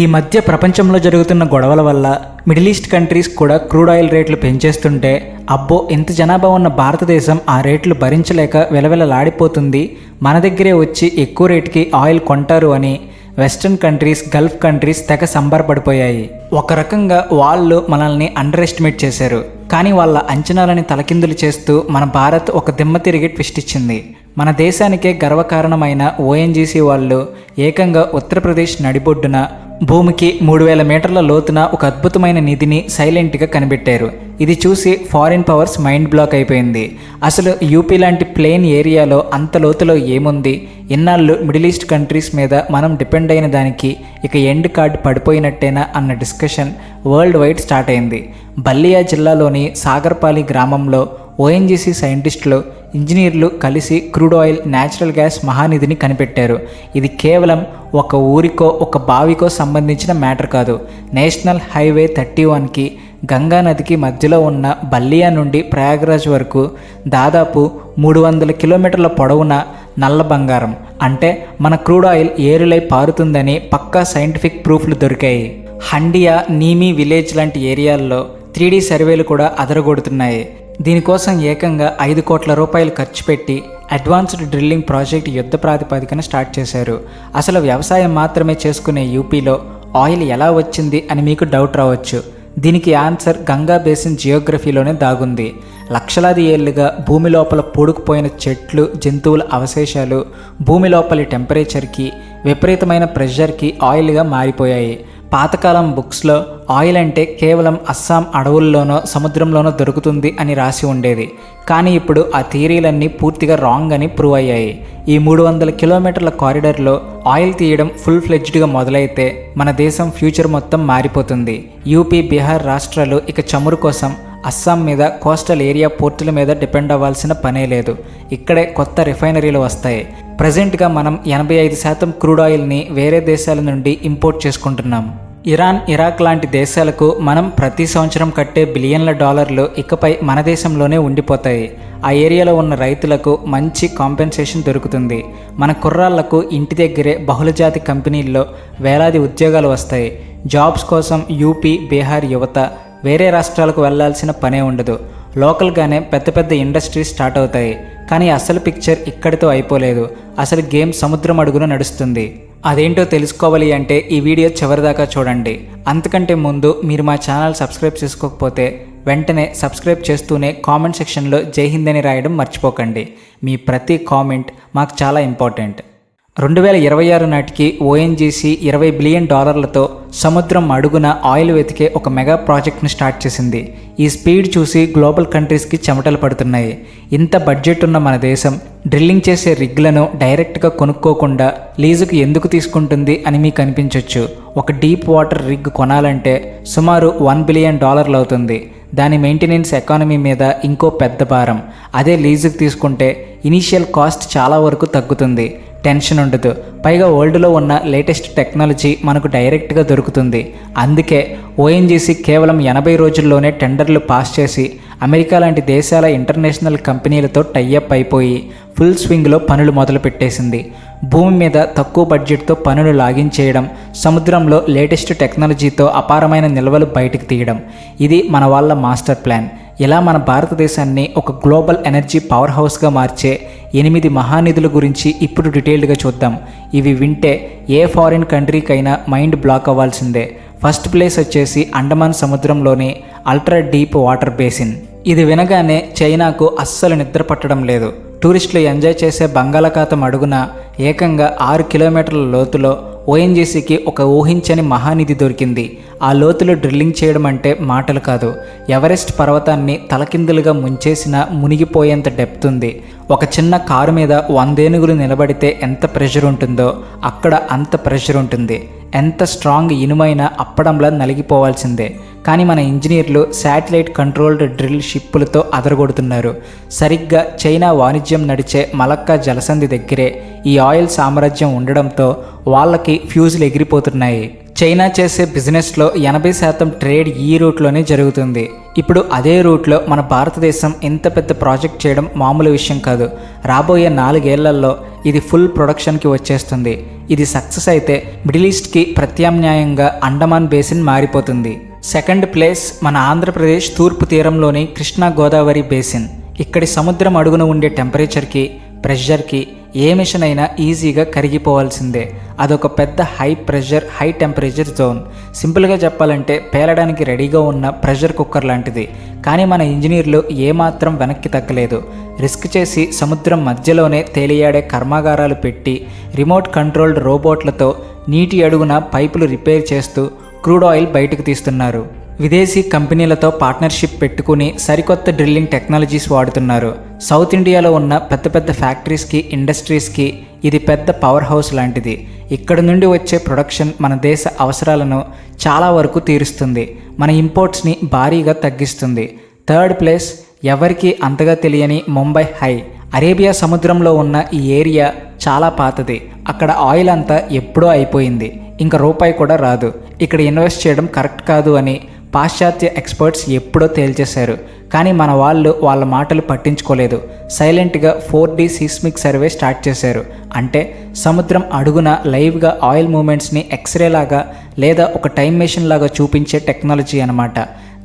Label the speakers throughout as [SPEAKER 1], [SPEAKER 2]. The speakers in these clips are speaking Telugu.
[SPEAKER 1] ఈ మధ్య ప్రపంచంలో జరుగుతున్న గొడవల వల్ల మిడిల్ ఈస్ట్ కంట్రీస్ కూడా క్రూడ్ ఆయిల్ రేట్లు పెంచేస్తుంటే అబ్బో ఇంత జనాభా ఉన్న భారతదేశం ఆ రేట్లు భరించలేక విలవిలలాడిపోతుంది, మన దగ్గరే వచ్చి ఎక్కువ రేటుకి ఆయిల్ కొంటారు అని వెస్ట్రన్ కంట్రీస్, గల్ఫ్ కంట్రీస్ తెగ సంబరపడిపోయాయి. ఒక రకంగా వాళ్ళు మనల్ని అండర్ ఎస్టిమేట్ చేశారు. కానీ వాళ్ళ అంచనాలని తలకిందులు చేస్తూ మన భారత్ ఒక దిమ్మ తిరిగి ట్విస్ట్ ఇచ్చింది. మన దేశానికే గర్వకారణమైన ఓఎన్జీసీ వాళ్ళు ఏకంగా ఉత్తరప్రదేశ్ నడిబొడ్డున భూమికి 3000 మీటర్ల లోతున ఒక అద్భుతమైన నిధిని సైలెంట్గా కనిపెట్టారు. ఇది చూసి ఫారిన్ పవర్స్ మైండ్ బ్లాక్ అయిపోయింది. అసలు యూపీ లాంటి ప్లెయిన్ ఏరియాలో అంత లోతులో ఏముంది? ఇన్నాళ్ళు మిడిల్ ఈస్ట్ కంట్రీస్ మీద మనం డిపెండ్ అయిన దానికి ఇక ఎండ్ కార్డ్ పడిపోయినట్టేనా అన్న డిస్కషన్ వరల్డ్ వైడ్ స్టార్ట్ అయింది. బల్లియా జిల్లాలోని సాగర్పాలి గ్రామంలో ఓఎన్జీసీ సైంటిస్టులు, ఇంజనీర్లు కలిసి క్రూడ్ ఆయిల్, న్యాచురల్ గ్యాస్ మహానిధిని కనిపెట్టారు. ఇది కేవలం ఒక ఊరికో ఒక బావికో సంబంధించిన మ్యాటర్ కాదు. నేషనల్ హైవే 31కి గంగా నదికి మధ్యలో ఉన్న బల్లియా నుండి ప్రయాగ్రాజ్ వరకు దాదాపు 300 కిలోమీటర్ల పొడవున నల్ల బంగారం, అంటే మన క్రూడ్ ఆయిల్ ఏరులై పారుతుందని పక్కా సైంటిఫిక్ ప్రూఫ్లు దొరికాయి. హండియా, నీమి విలేజ్ లాంటి ఏరియాల్లో 3D సర్వేలు కూడా అదరగొడుతున్నాయి. దీనికోసం ఏకంగా 5 కోట్ల రూపాయలు ఖర్చు పెట్టి అడ్వాన్స్డ్ డ్రిల్లింగ్ ప్రాజెక్ట్ యుద్ధ ప్రాతిపదికన స్టార్ట్ చేశారు. అసలు వ్యవసాయం మాత్రమే చేసుకునే యూపీలో ఆయిల్ ఎలా వచ్చింది అని మీకు డౌట్ రావచ్చు. దీనికి ఆన్సర్ గంగా బేసిన్ జియోగ్రఫీలోనే దాగుంది. లక్షలాది ఏళ్లుగా భూమి లోపల పూడుకుపోయిన చెట్లు, జంతువుల అవశేషాలు భూమి లోపలి టెంపరేచర్కి, విపరీతమైన ప్రెషర్కి ఆయిల్గా మారిపోయాయి. పాతకాలం బుక్స్లో ఆయిల్ అంటే కేవలం అస్సాం అడవుల్లోనో సముద్రంలోనో దొరుకుతుంది అని రాసి ఉండేది. కానీ ఇప్పుడు ఆ థియరీలన్నీ పూర్తిగా రాంగ్ అని ప్రూవ్ అయ్యాయి. ఈ 300 కిలోమీటర్ల కారిడార్లో ఆయిల్ తీయడం ఫుల్ ఫ్లెడ్జ్డ్గా మొదలైతే మన దేశం ఫ్యూచర్ మొత్తం మారిపోతుంది. యూపీ, బీహార్ రాష్ట్రాలు ఇక చమురు కోసం అస్సాం మీద, కోస్టల్ ఏరియా పోర్టుల మీద డిపెండ్ అవ్వాల్సిన పనే లేదు. ఇక్కడే కొత్త రిఫైనరీలు వస్తాయి. ప్రజెంట్గా మనం 85% క్రూడ్ ఆయిల్ని వేరే దేశాల నుండి ఇంపోర్ట్ చేసుకుంటున్నాం. ఇరాన్, ఇరాక్ లాంటి దేశాలకు మనం ప్రతి సంవత్సరం కట్టే బిలియన్ల డాలర్లు ఇకపై మన దేశంలోనే ఉండిపోతాయి. ఆ ఏరియాలో ఉన్న రైతులకు మంచి కాంపెన్సేషన్ దొరుకుతుంది. మన కుర్రాళ్లకు ఇంటి దగ్గరే బహుళజాతి కంపెనీల్లో వేలాది ఉద్యోగాలు వస్తాయి. జాబ్స్ కోసం యూపీ, బీహార్ యువత వేరే రాష్ట్రాలకు వెళ్లాల్సిన పనే ఉండదు. లోకల్గానే పెద్ద పెద్ద ఇండస్ట్రీస్ స్టార్ట్ అవుతాయి. కానీ అసలు పిక్చర్ ఇక్కడితో అయిపోలేదు. అసలు గేమ్ సముద్రం అడుగున నడుస్తుంది. అదేంటో తెలుసుకోవాలి అంటే ఈ వీడియో చివరిదాకా చూడండి. అంతకంటే ముందు మీరు మా ఛానల్ సబ్స్క్రైబ్ చేసుకోకపోతే వెంటనే సబ్స్క్రైబ్ చేస్తూనే కామెంట్ సెక్షన్లో జై హింద్ అని రాయడం మర్చిపోకండి. మీ ప్రతి కామెంట్ మాకు చాలా ఇంపార్టెంట్. 2026 నాటికి ఓఎన్జీసీ $20 బిలియన్ సముద్రం అడుగున ఆయిల్ వెతికే ఒక మెగా ప్రాజెక్ట్ని స్టార్ట్ చేసింది. ఈ స్పీడ్ చూసి గ్లోబల్ కంట్రీస్కి చెమటలు పడుతున్నాయి. ఇంత బడ్జెట్ ఉన్న మన దేశం డ్రిల్లింగ్ చేసే రిగ్లను డైరెక్ట్గా కొనుక్కోకుండా లీజుకు ఎందుకు తీసుకుంటుంది అని మీకు అనిపించవచ్చు. ఒక డీప్ వాటర్ రిగ్ కొనాలంటే సుమారు $1 బిలియన్ అవుతుంది. దాని మెయింటెనెన్స్ ఎకానమీ మీద ఇంకో పెద్ద భారం. అదే లీజుకు తీసుకుంటే ఇనీషియల్ కాస్ట్ చాలా వరకు తగ్గుతుంది, టెన్షన్ ఉండదు. పైగా వరల్డ్లో ఉన్న లేటెస్ట్ టెక్నాలజీ మనకు డైరెక్ట్గా దొరుకుతుంది. అందుకే ఓఎన్జీసీ కేవలం 80 రోజుల్లోనే టెండర్లు పాస్ చేసి అమెరికా లాంటి దేశాల ఇంటర్నేషనల్ కంపెనీలతో టైఅప్ అయిపోయి ఫుల్ స్వింగ్లో పనులు మొదలుపెట్టేసింది. భూమి మీద తక్కువ బడ్జెట్తో పనులు లాగించేయడం, సముద్రంలో లేటెస్ట్ టెక్నాలజీతో అపారమైన నిల్వలు బయటకు తీయడం, ఇది మన వాళ్ళ మాస్టర్ ప్లాన్. ఇలా మన భారతదేశాన్ని ఒక గ్లోబల్ ఎనర్జీ పవర్ హౌస్గా మార్చే 8 మహానిధుల గురించి ఇప్పుడు డీటెయిల్డ్గా చూద్దాం. ఇవి వింటే ఏ ఫారిన్ కంట్రీకైనా మైండ్ బ్లాక్ అవ్వాల్సిందే. ఫస్ట్ ప్లేస్ వచ్చేసి అండమాన్ సముద్రంలోని అల్ట్రా డీప్ వాటర్ బేసిన్. ఇది వినగానే చైనాకు అస్సలు నిద్ర పట్టడం లేదు. టూరిస్టులు ఎంజాయ్ చేసే బంగాళాఖాతం అడుగున ఏకంగా 6 కిలోమీటర్ల లోతులో ఓఎన్జీసీకి ఒక ఊహించని మహానిధి దొరికింది. ఆ లోతులో డ్రిల్లింగ్ చేయడం అంటే మాటలు కాదు. ఎవరెస్ట్ పర్వతాన్ని తలకిందులుగా ముంచేసిన మునిగిపోయేంత డెప్త్ ఉంది. ఒక చిన్న కారు మీద 100 ఏనుగులు నిలబడితే ఎంత ప్రెషర్ ఉంటుందో అక్కడ అంత ప్రెషర్ ఉంటుంది. ఎంత స్ట్రాంగ్ ఇనుమైనా అప్పడంలా నలిగిపోవాల్సిందే. కానీ మన ఇంజనీర్లు శాటిలైట్ కంట్రోల్డ్ డ్రిల్ షిప్పులతో అదరగొడుతున్నారు. సరిగ్గా చైనా వాణిజ్యం నడిచే మలక్కా జలసంధి దగ్గరే ఈ ఆయిల్ సామ్రాజ్యం ఉండడంతో వాళ్ళకి ఫ్యూజులు ఎగిరిపోతున్నాయి. చైనా చేసే బిజినెస్లో 80% ట్రేడ్ ఈ రూట్లోనే జరుగుతుంది. ఇప్పుడు అదే రూట్లో మన భారతదేశం ఇంత పెద్ద ప్రాజెక్ట్ చేయడం మామూలు విషయం కాదు. రాబోయే 4 ఏళ్లలో ఇది ఫుల్ ప్రొడక్షన్కి వచ్చేస్తుంది. ఇది సక్సెస్ అయితే మిడిల్ ఈస్ట్కి ప్రత్యామ్నాయంగా అండమాన్ బేసిన్ మారిపోతుంది. సెకండ్ ప్లేస్ మన ఆంధ్రప్రదేశ్ తూర్పు తీరంలోని కృష్ణా గోదావరి బేసిన్. ఇక్కడి సముద్రం అడుగున ఉండే టెంపరేచర్కి, ప్రెషర్కి ఏ మిషన్ అయినా ఈజీగా కరిగిపోవాల్సిందే. అదొక పెద్ద high pressure, high temperature zone. సింపుల్గా చెప్పాలంటే పేలడానికి రెడీగా ఉన్న ప్రెషర్ కుక్కర్ లాంటిది. కానీ మన ఇంజనీర్లు ఏమాత్రం వెనక్కి తగ్గలేదు. రిస్క్ చేసి సముద్రం మధ్యలోనే తేలియాడే కర్మాగారాలు పెట్టి రిమోట్ కంట్రోల్డ్ రోబోట్లతో నీటి అడుగున పైపులు రిపేర్ చేస్తూ క్రూడ్ ఆయిల్ బయటకు తీస్తున్నారు. విదేశీ కంపెనీలతో పార్ట్నర్షిప్ పెట్టుకుని సరికొత్త డ్రిల్లింగ్ టెక్నాలజీస్ వాడుతున్నారు. సౌత్ ఇండియాలో ఉన్న పెద్ద పెద్ద ఫ్యాక్టరీస్కి, ఇండస్ట్రీస్కి ఇది పెద్ద పవర్ హౌస్ లాంటిది. ఇక్కడ నుండి వచ్చే ప్రొడక్షన్ మన దేశ అవసరాలను చాలా వరకు తీరుస్తుంది. మన ఇంపోర్ట్స్ని భారీగా తగ్గిస్తుంది. థర్డ్ ప్లేస్ ఎవరికి అంతగా తెలియని ముంబై హై. అరేబియా సముద్రంలో ఉన్న ఈ ఏరియా చాలా పాతది. అక్కడ ఆయిల్ అంతా ఎప్పుడో అయిపోయింది. ఇంకా రూపాయి కూడా రాదు. ఇక్కడ ఇన్వెస్ట్ చేయడం కరెక్ట్ కాదు అని పాశ్చాత్య ఎక్స్పర్ట్స్ ఎప్పుడో తేల్చేశారు. కానీ మన వాళ్ళు వాళ్ళ మాటలు పట్టించుకోలేదు. సైలెంట్గా 4D సీస్మిక్ సర్వే స్టార్ట్ చేశారు. అంటే సముద్రం అడుగున లైవ్గా ఆయిల్ మూమెంట్స్ని ఎక్స్రే లాగా లేదా ఒక టైం మెషిన్ లాగా చూపించే టెక్నాలజీ అన్నమాట.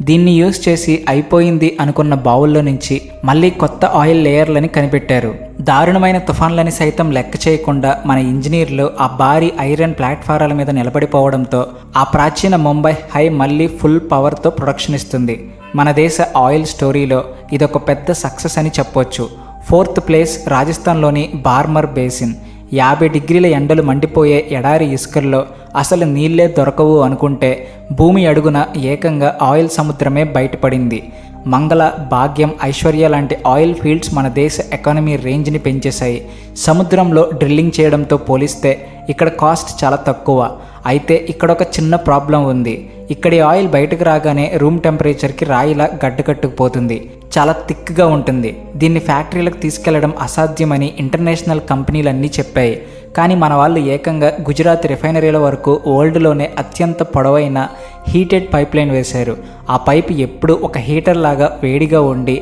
[SPEAKER 1] దీన్ని యూజ్ చేసి అయిపోయింది అనుకున్న బావుల్లో నుంచి మళ్ళీ కొత్త ఆయిల్ లేయర్లని కనిపెట్టారు. దారుణమైన తుఫాన్లని సైతం లెక్క చేయకుండా మన ఇంజనీర్లు ఆ భారీ ఐరన్ ప్లాట్ఫారాల మీద నిలబడిపోవడంతో ఆ ప్రాచీన ముంబై హై మళ్ళీ ఫుల్ పవర్తో ప్రొడక్షన్ ఇస్తుంది. మన దేశ ఆయిల్ స్టోరీలో ఇదొక పెద్ద సక్సెస్ అని చెప్పొచ్చు. ఫోర్త్ ప్లేస్ రాజస్థాన్లోని బార్మర్ బేసిన్. 50 డిగ్రీల ఎండలు మండిపోయే ఎడారి ఇసుకల్లో అసలు నీళ్లే దొరకవు అనుకుంటే భూమి అడుగున ఏకంగా ఆయిల్ సముద్రమే బయటపడింది. మంగళ, భాగ్యం, ఐశ్వర్య లాంటి ఆయిల్ ఫీల్డ్స్ మన దేశ ఎకానమీ రేంజ్ని పెంచేశాయి. సముద్రంలో డ్రిల్లింగ్ చేయడంతో పోలిస్తే ఇక్కడ కాస్ట్ చాలా తక్కువ. అయితే ఇక్కడ ఒక చిన్న ప్రాబ్లం ఉంది. ఇక్కడి ఆయిల్ బయటకు రాగానే రూమ్ టెంపరేచర్కి రాయిలా గడ్డకట్టుకుపోతుంది. చాలా థిక్గా ఉంటుంది. దీన్ని ఫ్యాక్టరీలకు తీసుకెళ్లడం అసాధ్యమని ఇంటర్నేషనల్ కంపెనీలన్నీ చెప్పాయి. కానీ మన వాళ్ళు ఏకంగా గుజరాత్ రిఫైనరీల వరకు వరల్డ్లోనే అత్యంత పొడవైన హీటెడ్ పైప్ లైన్ వేశారు. ఆ పైపు ఎప్పుడు ఒక హీటర్ లాగా వేడిగా ఉండి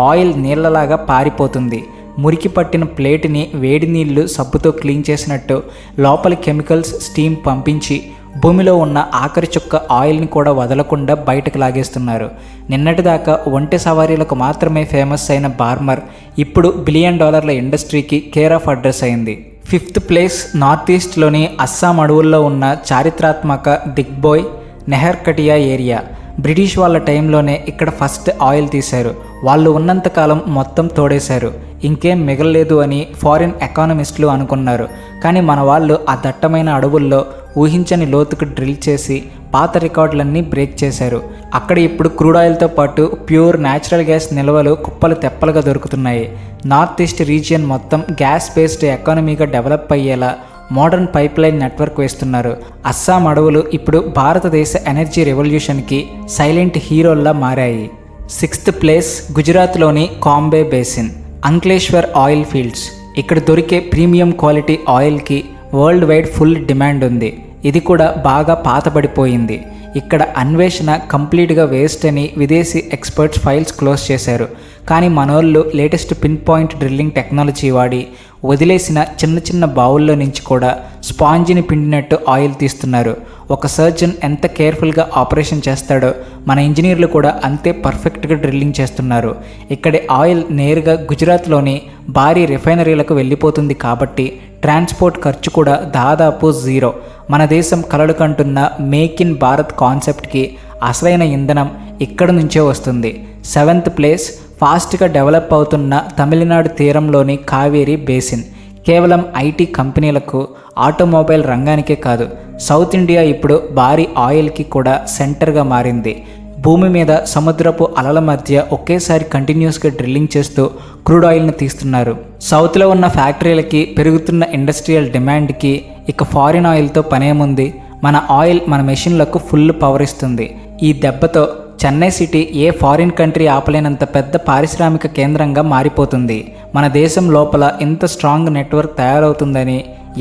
[SPEAKER 1] ఆయిల్ నీళ్లలాగా పారిపోతుంది. మురికి పట్టిన ప్లేట్ని వేడి నీళ్లు సబ్బుతో క్లీన్ చేసినట్టు లోపలి కెమికల్స్, స్టీమ్ పంపించి భూమిలో ఉన్న ఆఖరి చుక్క ఆయిల్ని కూడా వదలకుండా బయటకు లాగేస్తున్నారు. నిన్నటిదాకా ఒంటె సవారీలకు మాత్రమే ఫేమస్ అయిన బార్మర్ ఇప్పుడు $1 బిలియన్ ఇండస్ట్రీకి కేర్ ఆఫ్ అడ్రస్ అయింది. ఫిఫ్త్ ప్లేస్ నార్త్ ఈస్ట్లోని అస్సాం అడవుల్లో ఉన్న చారిత్రాత్మక దిగ్బోయ్, నెహర్కటియా ఏరియా. బ్రిటిష్ వాళ్ళ టైంలోనే ఇక్కడ ఫస్ట్ ఆయిల్ తీశారు. వాళ్ళు ఉన్నంతకాలం మొత్తం తోడేశారు. ఇంకేం మిగలలేదు అని ఫారిన్ ఎకానమిస్టులు అనుకున్నారు. కానీ మన వాళ్ళు ఆ దట్టమైన అడవుల్లో ఊహించని లోతుకు డ్రిల్ చేసి పాత రికార్డులన్నీ బ్రేక్ చేశారు. అక్కడ ఇప్పుడు క్రూడ్ ఆయిల్తో పాటు ప్యూర్ న్యాచురల్ గ్యాస్ నిల్వలు కుప్పలు తెప్పలుగా దొరుకుతున్నాయి. నార్త్ ఈస్ట్ రీజియన్ మొత్తం గ్యాస్ బేస్డ్ ఎకానమీగా డెవలప్ అయ్యేలా మోడర్న్ పైప్ లైన్ నెట్వర్క్ వేస్తున్నారు. అస్సాం అడవులు ఇప్పుడు భారతదేశ ఎనర్జీ రెవల్యూషన్కి సైలెంట్ హీరోల్లా మారాయి. సిక్స్త్ ప్లేస్ గుజరాత్లోని Cambay basin, Ankleshwar oil fields. ఇక్కడ దొరికే ప్రీమియం క్వాలిటీ ఆయిల్కి వరల్డ్ వైడ్ ఫుల్ డిమాండ్ ఉంది. ఇది కూడా బాగా పాతబడిపోయింది. ఇక్కడ అన్వేషణ కంప్లీట్గా వేస్ట్ అని విదేశీ ఎక్స్పర్ట్స్ ఫైల్స్ క్లోజ్ చేశారు. కానీ మనోళ్ళు latest pin point drilling technology వాడి వదిలేసిన చిన్న చిన్న బావుల్లో నుంచి కూడా స్పాంజిని పిండినట్టు ఆయిల్ తీస్తున్నారు. ఒక సర్జన్ ఎంత కేర్ఫుల్గా ఆపరేషన్ చేస్తాడో మన ఇంజనీర్లు కూడా అంతే పర్ఫెక్ట్గా డ్రిల్లింగ్ చేస్తున్నారు. ఇక్కడి ఆయిల్ నేరుగా గుజరాత్లోని భారీ రిఫైనరీలకు వెళ్ళిపోతుంది కాబట్టి ట్రాన్స్పోర్ట్ ఖర్చు కూడా దాదాపు జీరో. మన దేశం కలలు కంటున్న మేక్ ఇన్ భారత్ కాన్సెప్ట్కి అసలైన ఇంధనం ఇక్కడ నుంచే వస్తుంది. సెవెంత్ ప్లేస్ ఫాస్ట్గా డెవలప్ అవుతున్న తమిళనాడు తీరంలోని కావేరీ బేసిన్. కేవలం ఐటీ కంపెనీలకు, ఆటోమొబైల్ రంగానికే కాదు, సౌత్ ఇండియా ఇప్పుడు భారీ ఆయిల్కి కూడా సెంటర్గా మారింది. భూమి మీద సముద్రపు అలల మధ్య ఒకేసారి కంటిన్యూస్గా డ్రిల్లింగ్ చేస్తూ క్రూడ్ ఆయిల్ని తీస్తున్నారు. సౌత్లో ఉన్న ఫ్యాక్టరీలకి పెరుగుతున్న ఇండస్ట్రియల్ డిమాండ్కి ఇక ఫారిన్ ఆయిల్తో పనేముంది? మన ఆయిల్ మన మెషిన్లకు ఫుల్ పవర్ ఇస్తుంది. ఈ దెబ్బతో చెన్నై సిటీ ఏ ఫారిన్ కంట్రీ ఆపలేనంత పెద్ద పారిశ్రామిక కేంద్రంగా మారిపోతుంది. మన దేశం లోపల ఇంత స్ట్రాంగ్ నెట్వర్క్ తయారవుతుందని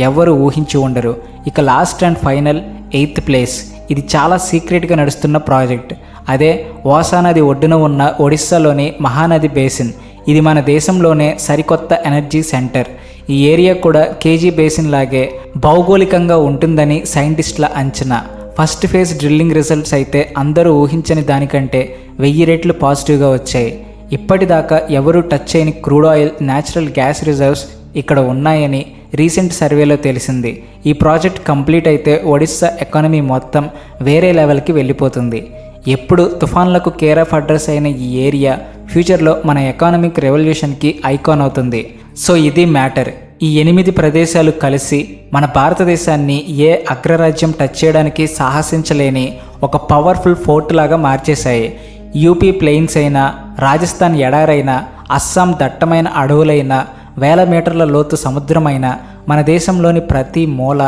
[SPEAKER 1] ఎవరు ఊహించి ఉండరు. ఇక last and final 8th place. ఇది చాలా సీక్రెట్గా నడుస్తున్న ప్రాజెక్ట్. అదే ఓసా నది ఒడ్డున ఉన్న ఒడిస్సాలోని మహానది బేసిన్. ఇది మన దేశంలోనే సరికొత్త ఎనర్జీ సెంటర్. ఈ ఏరియా కూడా కేజీ బేసిన్ లాగే భౌగోళికంగా ఉంటుందని సైంటిస్టుల అంచనా. ఫస్ట్ ఫేజ్ డ్రిల్లింగ్ రిజల్ట్స్ అయితే అందరూ ఊహించని దానికంటే 1000 రెట్లు పాజిటివ్గా వచ్చాయి. ఇప్పటిదాకా ఎవరూ టచ్ చేయని crude oil, natural gas reserves ఇక్కడ ఉన్నాయని రీసెంట్ సర్వేలో తెలిసింది. ఈ ప్రాజెక్ట్ కంప్లీట్ అయితే ఒడిస్సా ఎకానమీ మొత్తం వేరే లెవెల్కి వెళ్ళిపోతుంది. ఎప్పుడు తుఫాన్లకు కేర్ ఆఫ్ అడ్రస్ అయిన ఈ ఏరియా ఫ్యూచర్లో మన ఎకానమిక్ రెవల్యూషన్కి ఐకాన్ అవుతుంది. సో ఇది మ్యాటర్. ఈ 8 ప్రదేశాలు కలిసి మన భారతదేశాన్ని ఏ అగ్రరాజ్యం టచ్ చేయడానికి సాహసించలేని ఒక పవర్ఫుల్ ఫోర్ట్ లాగా మార్చేశాయి. యూపీ ప్లెయిన్స్ అయినా, రాజస్థాన్ ఎడారైనా, అస్సాం దట్టమైన అడవులైనా, వేల మీటర్ల లోతు సముద్రమైన మన దేశంలోని ప్రతి మూల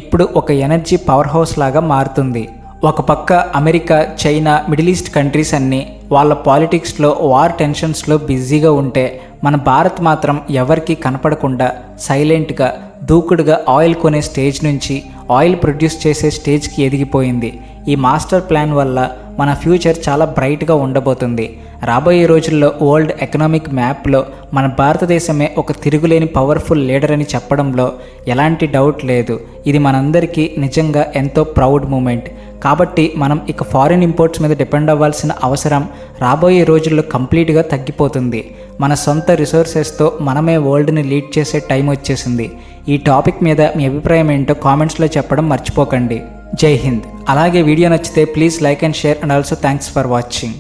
[SPEAKER 1] ఇప్పుడు ఒక ఎనర్జీ పవర్ హౌస్ లాగా మారుతుంది. ఒక పక్క America, China, middle east countries అన్నీ వాళ్ళ పాలిటిక్స్లో, వార్ టెన్షన్స్లో బిజీగా ఉంటే మన భారత్ మాత్రం ఎవరికీ కనపడకుండా సైలెంట్గా, దూకుడుగా ఆయిల్ కొనే స్టేజ్ నుంచి ఆయిల్ ప్రొడ్యూస్ చేసే స్టేజ్కి ఎదిగిపోయింది. ఈ మాస్టర్ ప్లాన్ వల్ల మన ఫ్యూచర్ చాలా బ్రైట్గా ఉండబోతుంది. రాబోయే రోజుల్లో వరల్డ్ ఎకనామిక్ మ్యాప్లో మన భారతదేశమే ఒక తిరుగులేని పవర్ఫుల్ లీడర్ అని చెప్పడంలో ఎలాంటి డౌట్ లేదు. ఇది మనందరికీ నిజంగా ఎంతో ప్రౌడ్ మూమెంట్. కాబట్టి మనం ఇక ఫారిన్ ఇంపోర్ట్స్ మీద డిపెండ్ అవ్వాల్సిన అవసరం రాబోయే రోజుల్లో కంప్లీట్గా తగ్గిపోతుంది. మన సొంత రిసోర్సెస్తో మనమే వరల్డ్ని లీడ్ చేసే టైం వచ్చేసింది. ఈ టాపిక్ మీద మీ అభిప్రాయం ఏంటో కామెంట్స్లో చెప్పడం మర్చిపోకండి. జై హింద్. అలాగే వీడియో నచ్చితే please like and share and also thanks for watching.